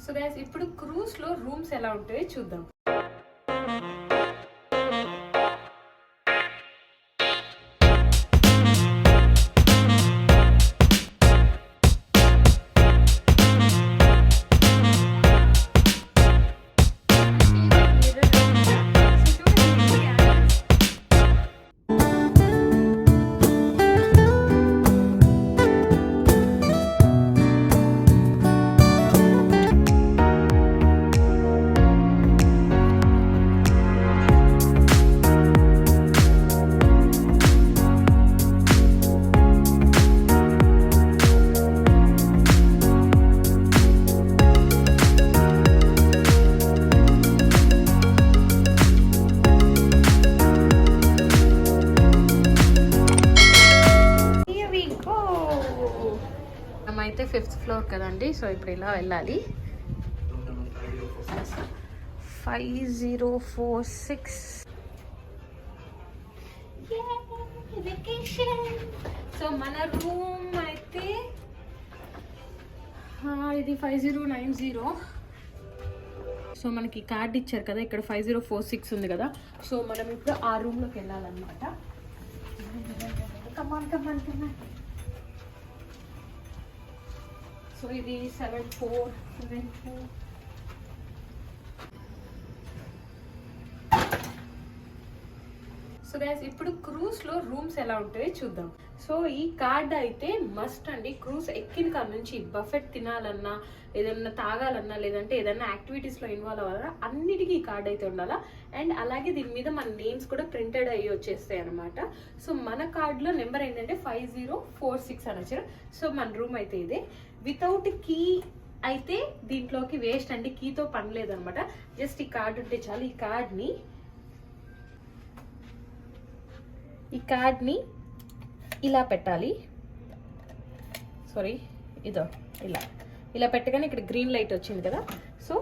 So guys ఇప్పుడు cruise లో rooms ఎలా ఉంటాయో చూద్దాం. అయితే 5th ఫ్లోర్ కదండి. సో ఇప్పుడు ఇలా వెళ్ళాలి. 5046 సో మన రూమ్ అయితే ఇది 5090. సో మనకి కార్డ్ ఇచ్చారు కదా, ఇక్కడ 5046 ఉంది కదా. సో మనం ఇప్పుడు ఆ రూమ్లోకి వెళ్ళాలన్నమాట. కమాన్ కమాన్ కమాన్. సో ఇది 7474. సో గైస్ ఇప్పుడు క్రూజ్ లో రూమ్స్ ఎలా ఉంటాయో చూద్దాం. సో ఈ కార్డ్ అయితే మస్ట్ అండి. క్రూజ్ ఎక్కిన కాడ నుంచి బఫెట్ తినాలన్నా, ఏదన్నా తాగాలన్నా, లేదంటే ఏదన్నా యాక్టివిటీస్ లో ఇన్వాల్వ్ అవ్వాలన్నా అన్నిటికీ ఈ కార్డ్ అయితే ఉండాలా. అండ్ అలాగే దీని మీద మన నేమ్స్ కూడా ప్రింటెడ్ అయ్యి వచ్చేస్తాయి అనమాట. సో మన కార్డ్ లో నెంబర్ ఏంటంటే 5046 అని వచ్చారు. సో మన రూమ్ అయితే ఇదే. వితౌట్ కీ అయితే దీంట్లోకి వేస్ట్ అండి. కీతో పని లేదనమాట. జస్ట్ ఈ కార్డ్ ఉంటే చాలు. ఈ కార్డ్ని ఇలా పెట్టాలి. సారీ, ఇలా పెట్టగానే ఇక్కడ గ్రీన్ లైట్ వచ్చింది కదా. So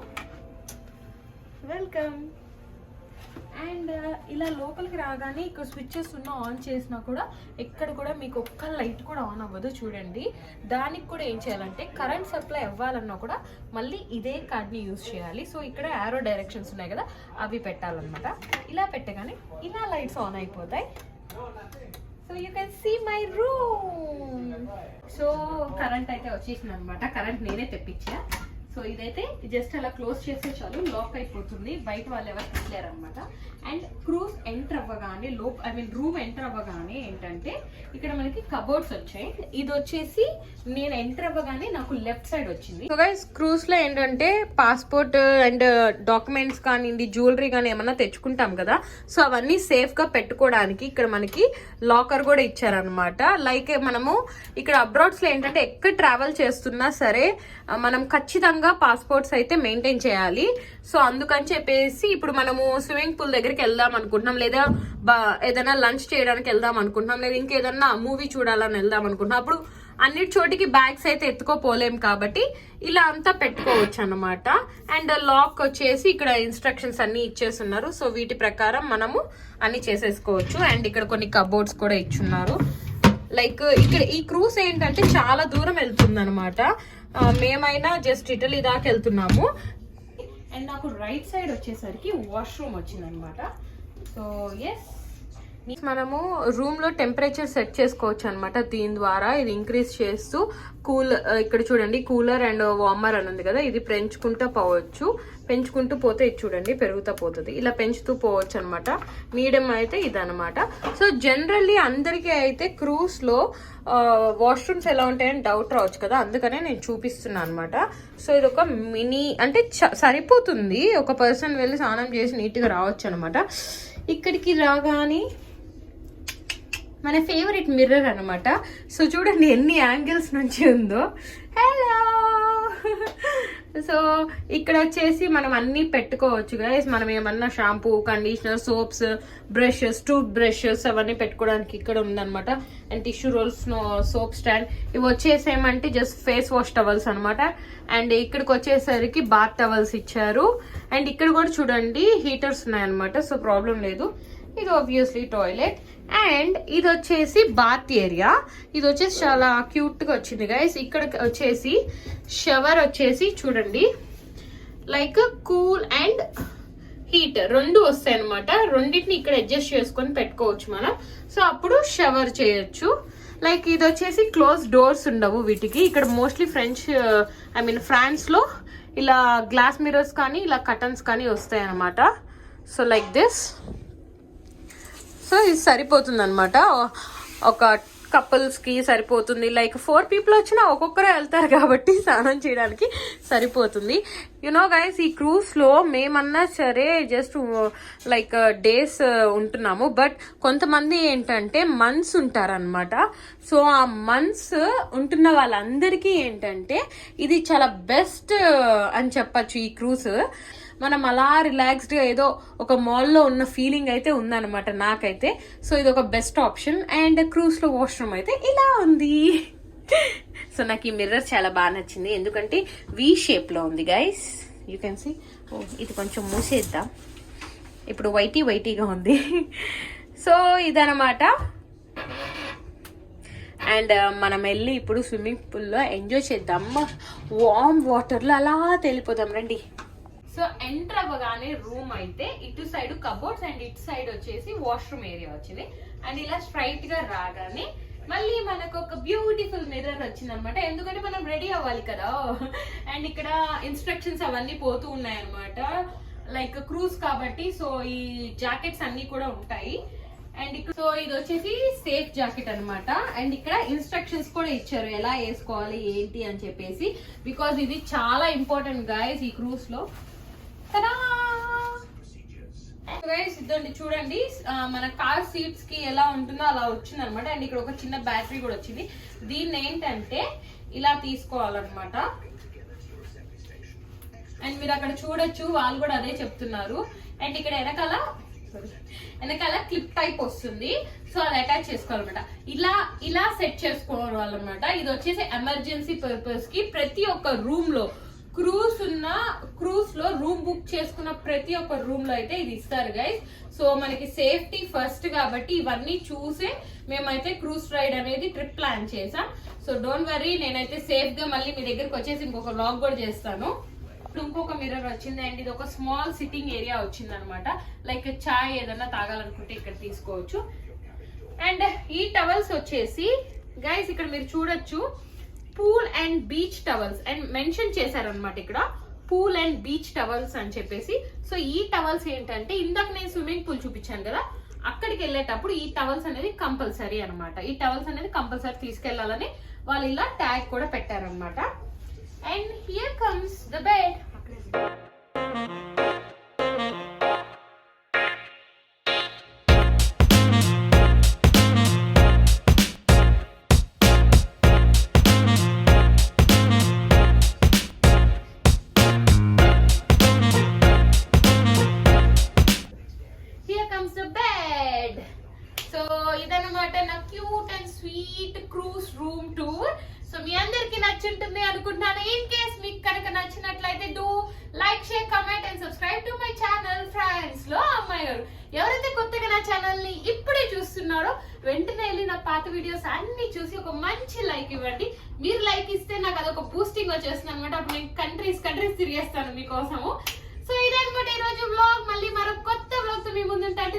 welcome. అండ్ ఇలా లోపలికి రాగానే ఇక్కడ స్విచ్చెస్ ఆన్ చేసినా కూడా ఎక్కడ కూడా మీకు ఒక్క లైట్ కూడా ఆన్ అవ్వదు. చూడండి, దానికి కూడా ఏం చేయాలంటే కరెంట్ సప్లై అవ్వాలన్నా కూడా మళ్ళీ ఇదే కార్డ్ని యూజ్ చేయాలి. సో ఇక్కడ యారో డైరెక్షన్స్ ఉన్నాయి కదా, అవి పెట్టాలన్నమాట. ఇలా పెట్టగానే ఇలా లైట్స్ ఆన్ అయిపోతాయి. So you can see my room. So current అయితే వచ్చేసింది అనమాట. కరెంట్ నేనే తెప్పించా. సో ఇదైతే జస్ట్ అలా క్లోజ్ చేస్తే చాలు, లాక్ అయిపోతుంది. బయట వాళ్ళు ఎవరు తీయలేరనమాట. అండ్ క్రూజ్ ఎంటర్ అవ్వగానే రూమ్ ఎంటర్ అవ్వగానే ఏంటంటే ఇక్కడ మనకి కబోర్డ్స్ వచ్చాయి. ఇది వచ్చేసి నేను ఎంటర్ అవ్వగానే నాకు లెఫ్ట్ సైడ్ వచ్చింది. సో గైస్ క్రూజ్ లో ఏంటంటే పాస్పోర్ట్ అండ్ డాక్యుమెంట్స్ కానివ్వండి, జ్యువెలరీ కానీ ఏమన్నా తెచ్చుకుంటాం కదా, సో అవన్నీ సేఫ్ గా పెట్టుకోవడానికి ఇక్కడ మనకి లాకర్ కూడా ఇచ్చారనమాట. లైక్ మనము ఇక్కడ అబ్రాడ్స్ లో ఏంటంటే ఎక్కడ ట్రావెల్ చేస్తున్నా సరే మనం ఖచ్చితంగా పాస్పోర్ట్స్ అయితే మెయింటైన్ చేయాలి. సో అందుకని చెప్పేసి ఇప్పుడు మనము స్విమ్మింగ్ పూల్ దగ్గరికి వెళ్దాం అనుకుంటున్నాం, లేదా ఏదైనా లంచ్ చేయడానికి వెళ్దాం అనుకుంటున్నాం, లేదా ఇంకేదన్నా మూవీ చూడాలని వెళ్దాం అనుకుంటున్నాం, అప్పుడు అన్నిటి చోటికి బ్యాగ్స్ అయితే ఎత్తుకోపోలేం కాబట్టి ఇలా అంతా పెట్టుకోవచ్చు అనమాట. అండ్ లాక్ వచ్చేసి ఇక్కడ ఇన్స్ట్రక్షన్స్ అన్ని ఇచ్చేస్తున్నారు. సో వీటి ప్రకారం మనము అన్ని చేసేసుకోవచ్చు. అండ్ ఇక్కడ కొన్ని కబోర్డ్స్ కూడా ఇచ్చున్నారు. లైక్ ఇక్కడ ఈ క్రూజ్ ఏంటంటే చాలా దూరం వెళ్తుంది అనమాట. మేమైనా జస్ట్ ఇటలీ దాకా వెళ్తున్నాము. అండ్ నాకు రైట్ సైడ్ వచ్చేసరికి వాష్రూమ్ వచ్చింది అనమాట. సో ఎస్, మనము రూమ్ లో టెంపరేచర్ సెట్ చేసుకోవచ్చు అనమాట. దీని ద్వారా ఇది ఇంక్రీజ్ చేస్తూ ఇక్కడ చూడండి కూలర్ అండ్ వార్మర్ అని ఉంది కదా, ఇది పెంచుకుంటూ పోతే ఇది చూడండి పెరుగుతూ పోతుంది. ఇలా పెంచుతూ పోవచ్చు అనమాట. మీడియం అయితే ఇదనమాట. సో జనరల్లీ అందరికీ అయితే క్రూజ్ లో వాష్రూమ్స్ ఎలా ఉంటాయని డౌట్ రావచ్చు కదా, అందుకనే నేను చూపిస్తున్నాను అనమాట. సో ఇది ఒక మినీ అంటే సరిపోతుంది, ఒక పర్సన్ వెళ్ళి స్నానం చేసి నీట్గా రావచ్చు అనమాట. ఇక్కడికి రాగానే మన ఫేవరెట్ మిర్రర్ అనమాట. సో చూడండి ఎన్ని యాంగిల్స్ నుంచి ఉందో. హలో. సో ఇక్కడ వచ్చేసి మనం అన్ని పెట్టుకోవచ్చు గైస్. మనం ఏమన్నా shampoo, conditioner, soaps, brushes, tooth brushes అవన్నీ పెట్టుకోవడానికి ఇక్కడ ఉందన్నమాట. And tissue rolls, soap stand, ఇవి వచ్చేసి ఏమంటే జస్ట్ ఫేస్ వాష్ టవల్స్ అనమాట. అండ్ ఇక్కడికి వచ్చేసరికి బాత్ టవల్స్ ఇచ్చారు. అండ్ ఇక్కడ కూడా చూడండి హీటర్స్ ఉన్నాయన్నమాట. సో ప్రాబ్లం లేదు. ఇది ఆబ్వియస్లీ టాయిలెట్. అండ్ ఇది వచ్చేసి బాత్ ఏరియా. ఇది వచ్చేసి చాలా క్యూట్ గా వచ్చింది గైస్. ఇక్కడ వచ్చేసి షవర్ వచ్చేసి చూడండి లైక్ కూల్ అండ్ హీట్ రెండు వస్తాయి అనమాట. రెండింటిని ఇక్కడ అడ్జస్ట్ చేసుకొని పెట్టుకోవచ్చు మనం. సో అప్పుడు షవర్ చేయొచ్చు. లైక్ ఇది వచ్చేసి క్లోజ్ డోర్స్ ఉండవు వీటికి. ఇక్కడ మోస్ట్లీ ఫ్రాన్స్ లో ఇలా గ్లాస్ మిరర్స్ కానీ ఇలా కర్టన్స్ కానీ వస్తాయి అనమాట. So like this. సో ఇది సరిపోతుంది అనమాట, ఒక కపుల్స్ కి సరిపోతుంది. లైక్ 4 people వచ్చినా ఒక్కొక్కరే వెళ్తారు కాబట్టి స్నానం చేయడానికి సరిపోతుంది. యునో గైస్, ఈ క్రూజ్ లో మేమన్నా సరే జస్ట్ లైక్ డేస్ ఉంటున్నాము, బట్ కొంతమంది ఏంటంటే మంత్స్ ఉంటారనమాట. సో ఆ మంత్స్ ఉంటున్న వాళ్ళందరికీ ఏంటంటే ఇది చాలా బెస్ట్ అని చెప్పచ్చు ఈ క్రూజ్. మనం అలా రిలాక్స్డ్ గా ఏదో ఒక మాల్లో ఉన్న ఫీలింగ్ అయితే ఉందన్నమాట నాకైతే. సో ఇది ఒక బెస్ట్ ఆప్షన్. అండ్ క్రూజ్ లో వాష్రూమ్ అయితే ఇలా ఉంది. సో నాకు ఈ మిర్రర్ చాలా బాగా నచ్చింది, ఎందుకంటే వి షేప్ లో ఉంది గైస్. You can see. ఇది కొంచెం మూసేద్దాం, ఇప్పుడు వైటీగా ఉంది. సో ఇదనమాట. అండ్ మనం వెళ్ళి ఇప్పుడు స్విమ్మింగ్ పూల్లో ఎంజాయ్ చేద్దాం. వార్మ్ వాటర్లో అలా తేలిపోదాం రండి. సో ఎంటర్ అవ్వగానే రూమ్ అయితే ఇటు సైడ్ కబోర్డ్స్ అండ్ ఇటు సైడ్ వచ్చేసి వాష్రూమ్ ఏరియా వచ్చింది. అండ్ ఇలా స్ట్రైట్ గా రాగానే మళ్ళీ మనకు ఒక బ్యూటిఫుల్ మిర్రర్ వచ్చింది అనమాట, ఎందుకంటే మనం రెడీ అవ్వాలి కదా. అండ్ ఇక్కడ ఇన్స్ట్రక్షన్స్ అవన్నీ పోతూ ఉన్నాయి అనమాట, లైక్ క్రూజ్ కాబట్టి. సో ఈ జాకెట్స్ అన్ని కూడా ఉంటాయి. అండ్ సో ఇది వచ్చేసి సేఫ్ జాకెట్ అనమాట. అండ్ ఇక్కడ ఇన్స్ట్రక్షన్స్ కూడా ఇచ్చారు ఎలా వేసుకోవాలి ఏంటి అని చెప్పేసి, బికాజ్ ఇది చాలా ఇంపార్టెంట్ గైస్ ఈ క్రూజ్ లో. ఇదండి చూడండి, మన కార్ సీట్స్ కి ఎలా ఉంటుందో అలా వచ్చింది అనమాట. అండ్ ఇక్కడ ఒక చిన్న బ్యాటరీ కూడా వచ్చింది. దీన్ని ఏంటంటే ఇలా తీసుకోవాలన్నమాట. అండ్ మీరు అక్కడ చూడొచ్చు, వాళ్ళు కూడా అదే చెప్తున్నారు. అండ్ ఇక్కడ వెనకాల క్లిప్ టైప్ వస్తుంది, సో అది అటాచ్ చేసుకోవాలన్నమాట. ఇలా సెట్ చేసుకోవాలన్నమాట. ఇది వచ్చేసి ఎమర్జెన్సీ పర్పస్ కి ప్రతి ఒక్క రూమ్ లో క్రూజ్ లో రూమ్ బుక్ చేసుకున్న ప్రతి ఒక్క రూమ్ లో అయితే ఇది ఇస్తారు గైస్. సో మనకి సేఫ్టీ ఫస్ట్ కాబట్టి ఇవన్నీ చూసే మేమైతే క్రూజ్ రైడ్ అనేది ట్రిప్ ప్లాన్ చేసాం. సో డోంట్ వరీ, నేనైతే సేఫ్ గా మళ్ళీ మీ దగ్గరకు వచ్చేసి ఇంకొక వ్లాగ్ కూడా చేస్తాను. ఇంకొక మిర్రర్ వచ్చింది అండ్ ఇది ఒక స్మాల్ సిట్టింగ్ ఏరియా వచ్చింది అనమాట. లైక్ చాయ్ ఏదన్నా తాగాలనుకుంటే ఇక్కడ తీసుకోవచ్చు. అండ్ ఈ టవల్స్ వచ్చేసి గైస్ ఇక్కడ మీరు చూడొచ్చు, pool and beach towels and mention చేశారనమాట ఇక్కడ, పూల్ అండ్ బీచ్ టవల్స్ అని చెప్పేసి. సో ఈ టవల్స్ ఏంటంటే ఇందాక నేను స్విమ్మింగ్ పూల్ చూపించాను కదా, అక్కడికి వెళ్ళేటప్పుడు ఈ టవల్స్ అనేది కంపల్సరీ అనమాట. ఈ టవల్స్ అనేది కంపల్సరీ తీసుకెళ్లాలని వాళ్ళు ఇలా ట్యాగ్ కూడా పెట్టారనమాట. And here comes the bed. ఇదన్నమాట నా cute and sweet cruise room tour. So మీ అందరికి నచ్చుంటుంది అనుకుంటున్నాను. ఇన్ కేస్ మీకు కనుక నచ్చినట్లయితే do like, share, comment and subscribe to my channel France లో అమ్మాయి గారు. ఎవరైతే కొత్తగా నా ఛానల్ ని ఇప్పుడే చూస్తున్నారో వెంటనే వెళ్ళి నా పాత వీడియోస్ అన్ని చూసి ఒక మంచి లైక్ ఇవ్వండి. మీరు లైక్ ఇస్తే నాకు అదొక బూస్టింగ్ వచ్చేస్తుంది అనమాట. అప్పుడు నేను కంట్రీస్ తిరిగేస్తాను మీకోసము. సో ఇదన్నమాట ఈ రోజు వ్లాగ్. మళ్ళీ మరో కొత్త వ్లాగ్ తో మీ ముందు ఉంటాను.